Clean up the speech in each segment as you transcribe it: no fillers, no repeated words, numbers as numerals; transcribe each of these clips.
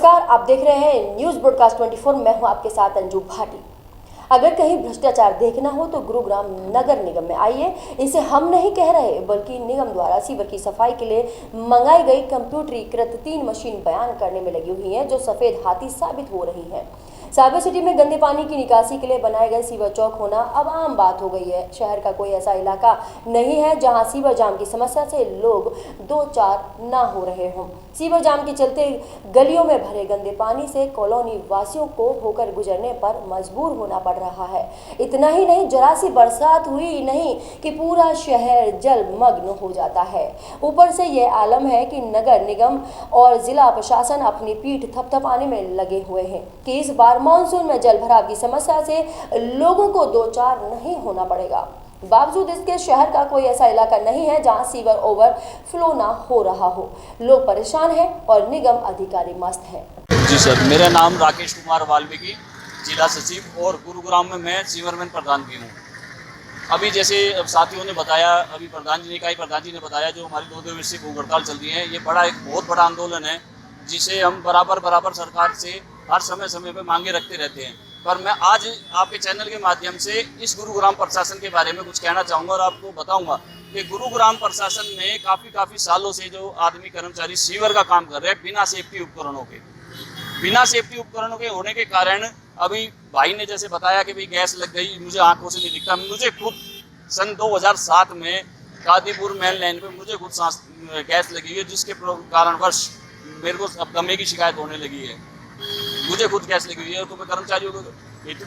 नमस्कार, आप देख रहे हैं न्यूज ब्रॉडकास्ट 24। मैं हूं आपके साथ अंजू भाटी। अगर कहीं भ्रष्टाचार देखना हो तो गुरुग्राम नगर निगम में आइए। इसे हम नहीं कह रहे, बल्कि निगम द्वारा सीवर की सफाई के लिए मंगाई गई कंप्यूटरीकृत 3 मशीन बयान करने में लगी हुई हैं, जो सफेद हाथी साबित हो रही हैं। साइबर सिटी में गंदे पानी की निकासी के लिए बनाए गए सीवर चौक होना अब आम बात हो गई है। शहर का कोई ऐसा इलाका नहीं है जहां सीवर जाम की समस्या से लोग दो चार ना हो रहे हों। सीवर जाम के चलते गलियों में भरे गंदे पानी से कॉलोनी वासियों को होकर गुजरने पर मजबूर होना पड़ रहा है। इतना ही नहीं, जरा सी बरसात हुई नहीं कि पूरा शहर जलमग्न हो जाता है। ऊपर से ये आलम है कि नगर निगम और जिला प्रशासन अपनी पीठ थपथपाने में लगे हुए हैं कि इस बार मानसून में जल भराव की समस्या से लोगों को दो चार नहीं होना पड़ेगा। बावजूद इसके शहर का कोई ऐसा इलाका नहीं है जहां सीवर ओवरफ्लो ना हो रहा हो। लोग परेशान हैं और निगम अधिकारी मस्त हैं। जी सर, मेरा नाम राकेश कुमार वाल्मीकि, जिला सचिव, और गुरुग्राम में मैं सीवरमैन प्रधान भी हूँ। अभी जैसे साथियों ने बताया, अभी प्रधान जी ने बताया, जो हमारी 2 दिवसीय भूख हड़ताल चल रही है, ये एक बहुत बड़ा आंदोलन है, जिसे हम बराबर सरकार से हर समय पे मांगे रखते रहते हैं। पर मैं आज आपके चैनल के माध्यम से इस गुरुग्राम प्रशासन के बारे में कुछ कहना चाहूँगा और आपको बताऊँगा कि गुरुग्राम प्रशासन में काफ़ी सालों से जो आदमी कर्मचारी सीवर का काम कर रहे हैं बिना सेफ्टी उपकरणों के होने के कारण, अभी भाई ने जैसे बताया कि भाई गैस लग गई, मुझे आंखों से नहीं दिखता। मुझे खुद सन 2007 में कादीपुर मेन लाइन पे मुझे खुद सांस गैस लगी है, जिसके कारणवश मेरे को अब दमे की शिकायत होने लगी है। मुझे खुद गैस लगी हुई है। तो मैं कर्मचारियों को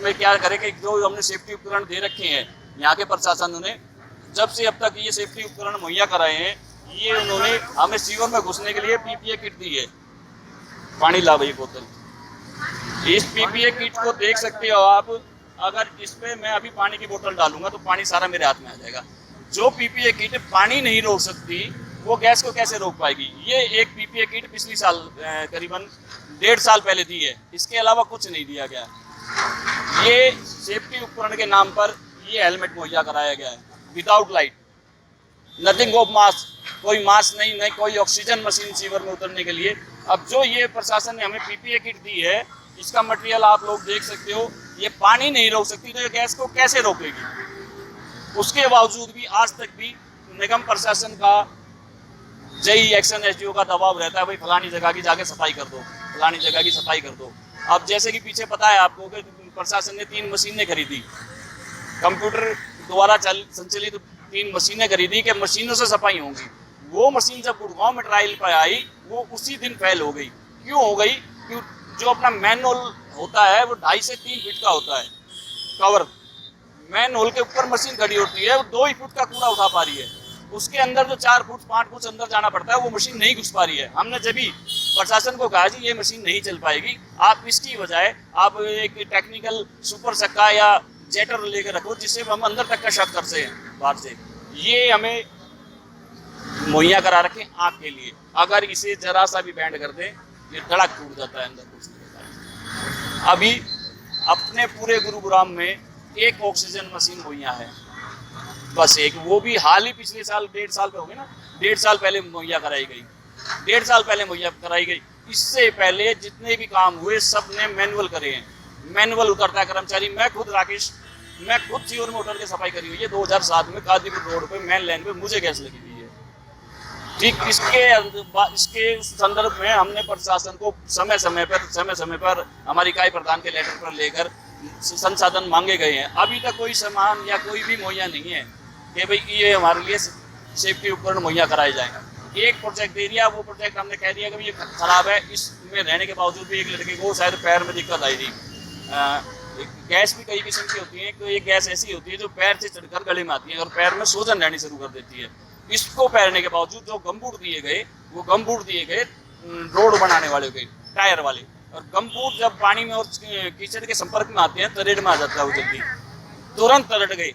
में क्या करें कि जो हमने सेफ्टी उपकरण दे रखे हैं यहाँ के प्रशासन ने, जब से अब तक ये सेफ्टी उपकरण मुहैया कराए हैं, ये उन्होंने हमें सीवर में घुसने के लिए पीपीए किट दी है। पानी ला भाई बोतल, इस पीपीए किट को देख सकते हो आप। अगर इस पे मैं अभी पानी की बोतल डालूंगा तो पानी सारा मेरे हाथ में आ जाएगा। जो पीपीए किट पानी नहीं रोक सकती, वो गैस को कैसे रोक पाएगी? ये एक पीपीए किट पिछली साल करीबन 1.5 साल पहले दी है, इसके अलावा कुछ नहीं दिया गया। ये सेफ्टी उपकरण के नाम पर ये हेलमेट मुहैया कराया गया है, without light, nothing of mask, कोई मास्क नहीं कोई ऑक्सीजन मशीन सीवर में उतरने के लिए। अब जो ये प्रशासन ने हमें पीपीए किट दी है, इसका मटेरियल आप लोग देख सकते हो, ये पानी नहीं रोक सकती, तो ये गैस को कैसे रोकेगी? उसके बावजूद भी आज तक भी निगम प्रशासन का जई एक्शन एसडीओ का दबाव रहता है, भाई फलानी जगह की जाके सफाई कर दो, फलानी जगह की सफाई कर दो। अब जैसे कि पीछे पता है आपको कि प्रशासन ने 3 मशीनें खरीदी, कंप्यूटर द्वारा संचालित 3 मशीनें खरीदी कि मशीनों से सफाई होंगी। वो मशीन जब गुड़गांव में ट्रायल पर आई, वो उसी दिन फेल हो गई। क्यों हो गई? क्यों? जो अपना मैनुअल होता है वो 2.5 से 3 फीट का होता है कवर, मैनुअल के ऊपर मशीन खड़ी होती है, वो 2 ही फुट का कूड़ा उठा पा रही है। उसके अंदर जो 4 फुट 5 फुट अंदर जाना पड़ता है, वो मशीन नहीं घुस पा रही है। हमने जब भी प्रशासन को कहा जी ये मशीन नहीं चल पाएगी, आप इसकी बजाय आप एक टेक्निकल सुपर सक्का या जेटर लेकर रखो, जिससे हम अंदर तक का शक कर सकें बाहर से। ये हमें मुहैया करा रखें आँख के लिए। अगर इसे जरा सा भी बैंड कर दें, ये धड़क टूट जाता है अंदर घुसने के बाद। अभी अपने पूरे गुरुग्राम में एक ऑक्सीजन मशीन मुहैया है, बस एक, वो भी हाल ही पिछले साल 1.5 साल पे हो गए ना, 1.5 साल पहले मुहैया कराई गई, 1.5 साल पहले मुहैया कराई गई। इससे पहले जितने भी काम हुए सब ने मैनुअल करे हैं, मैनुअल उतरता है कर्मचारी। मैं खुद सीवर में उतर के सफाई करी हुई है 2007 में कादीपुर रोड पे मेन लाइन पे, मुझे गैस लगी हुई है। ठीक इसके संदर्भ में हमने प्रशासन को समय समय पर हमारी इकाई प्रधान के लेटर पर लेकर संसाधन मांगे गए हैं। अभी तक कोई सामान या कोई भी मुहैया नहीं है कि भाई ये हमारे लिए सेफ्टी उपकरण मुहैया कराए जाएंगे। एक प्रोजेक्ट दे दिया, वो प्रोजेक्ट हमने कह दिया कि ये खराब है। इसमें रहने के बावजूद भी एक लड़के को शायद पैर में दिक्कत आई थी। गैस भी कई किस्म की होती है, तो ये गैस ऐसी होती है जो पैर से चढ़कर गले में आती है और पैर में सूजन रहनी शुरू कर देती है। इसको पैरने के बावजूद जो गमबूट दिए गए रोड बनाने वाले के टायर वाले, और गमबूट जब पानी में और कीचड़ के संपर्क में आते हैं तरेड़ में आ जाता है, वो जल्दी तुरंत तलट गए।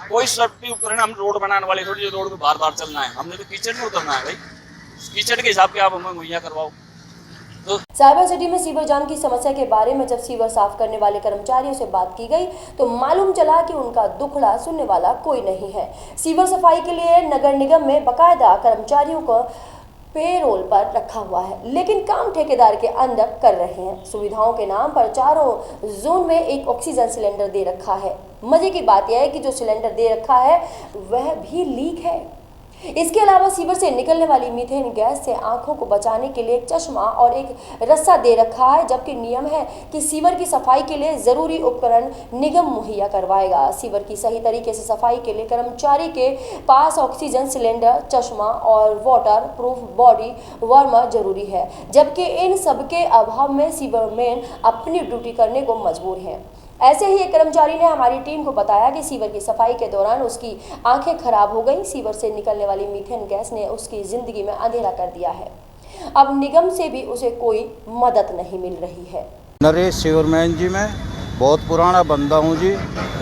कोई सेफ्टी उपकरण, हम रोड बनाने वाले थोड़ी जो रोड पे बार चलना है, हमने तो कीचड़ में उतरना है भाई, कीचड़ के हिसाब के आप हमें मुहैया करवाओ। तो साइबर सिटी में सीवर जाम की समस्या के बारे में जब सीवर साफ करने वाले कर्मचारियों से बात की गई तो मालूम चला कि उनका दुखड़ा सुनने वाला कोई नहीं है। सीवर सफाई के लिए नगर निगम में बाकायदा कर्मचारियों को पेरोल पर रखा हुआ है, लेकिन काम ठेकेदार के अंदर कर रहे हैं। सुविधाओं के नाम पर चारों जोन में एक ऑक्सीजन सिलेंडर दे रखा है। मजे की बात यह है कि जो सिलेंडर दे रखा है वह भी लीक है। इसके अलावा सीवर से निकलने वाली मीथेन गैस से आंखों को बचाने के लिए एक चश्मा और एक रस्सा दे रखा है, जबकि नियम है कि सीवर की सफाई के लिए जरूरी उपकरण निगम मुहैया करवाएगा। सीवर की सही तरीके से सफाई के लिए कर्मचारी के पास ऑक्सीजन सिलेंडर, चश्मा और वाटर प्रूफ बॉडी वार्मर जरूरी है, जबकि इन सबके अभाव में सीवरमैन अपनी ड्यूटी करने को मजबूर हैं। ऐसे ही एक कर्मचारी ने हमारी टीम को बताया कि सीवर की सफाई के दौरान उसकी आंखें खराब हो गई। सीवर से निकलने वाली मीथेन गैस ने उसकी जिंदगी में अंधेरा कर दिया है। अब निगम से भी उसे कोई मदद नहीं मिल रही है। नरेश सीवरमैन जी, मैं बहुत पुराना बंदा हूँ जी,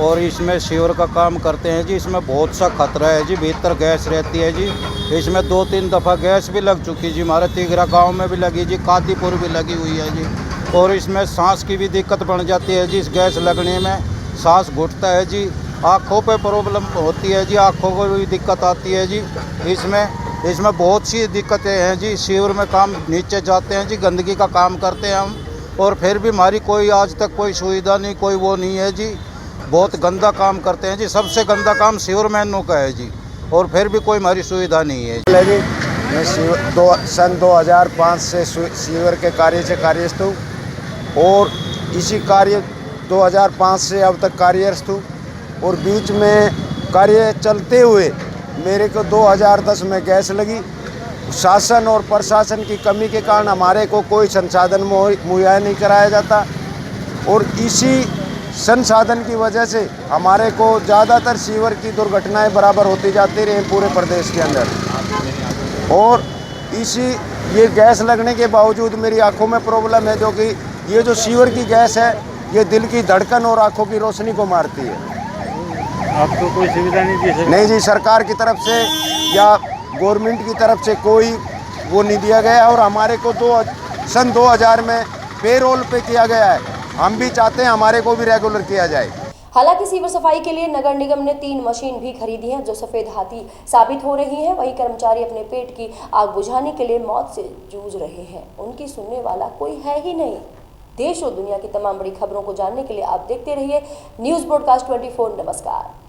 और इसमें सीवर का काम करते हैं जी। इसमें बहुत सा खतरा है जी, भीतर गैस रहती है जी। इसमें 2-3 दफ़ा गैस भी लग चुकी जी, हमारे तिगरा गांव में भी लगी जी, कादीपुर भी लगी हुई है जी। और इसमें सांस की भी दिक्कत बढ़ जाती है जी। इस गैस लगने में सांस घुटता है जी, आँखों पे प्रॉब्लम होती है जी, आँखों को भी दिक्कत आती है जी। इसमें बहुत सी दिक्कतें हैं जी। सीवर में काम नीचे जाते हैं जी, गंदगी का काम करते हैं हम, और फिर भी हमारी कोई आज तक कोई सुविधा नहीं, कोई वो नहीं है जी। बहुत गंदा काम करते हैं जी, सबसे गंदा काम सीवरमैनों का है जी, और फिर भी कोई हमारी सुविधा नहीं है। मैं सन 2005 से सीवर के कार्य से कार्यरत हूँ, और इसी कार्य 2005 से अब तक कार्यरत हूँ। और बीच में कार्य चलते हुए मेरे को 2010 में गैस लगी। शासन और प्रशासन की कमी के कारण हमारे को कोई संसाधन मुहैया नहीं कराया जाता, और इसी संसाधन की वजह से हमारे को ज़्यादातर सीवर की दुर्घटनाएं बराबर होती जाती रही पूरे प्रदेश के अंदर। और ये गैस लगने के बावजूद मेरी आंखों में प्रॉब्लम है, जो कि ये जो सीवर की गैस है ये दिल की धड़कन और आंखों की रोशनी को मारती है। आपको कोई सुविधा नहीं दी है? नहीं जी, सरकार की तरफ से या गवर्नमेंट की तरफ से कोई वो नहीं दिया गया, और हमारे को सन 2000 में पेरोल पे किया गया है। हम भी चाहते हैं हमारे को भी रेगुलर किया जाए। हालांकि सीवर सफाई के लिए नगर निगम ने 3 मशीन भी खरीदी हैं, जो सफेद हाथी साबित हो रही हैं। वहीं कर्मचारी अपने पेट की आग बुझाने के लिए मौत से जूझ रहे हैं। उनकी सुनने वाला कोई है ही नहीं। देश और दुनिया की तमाम बड़ी खबरों को जानने के लिए आप देखते रहिए न्यूज़ ब्रॉडकास्ट 24। नमस्कार।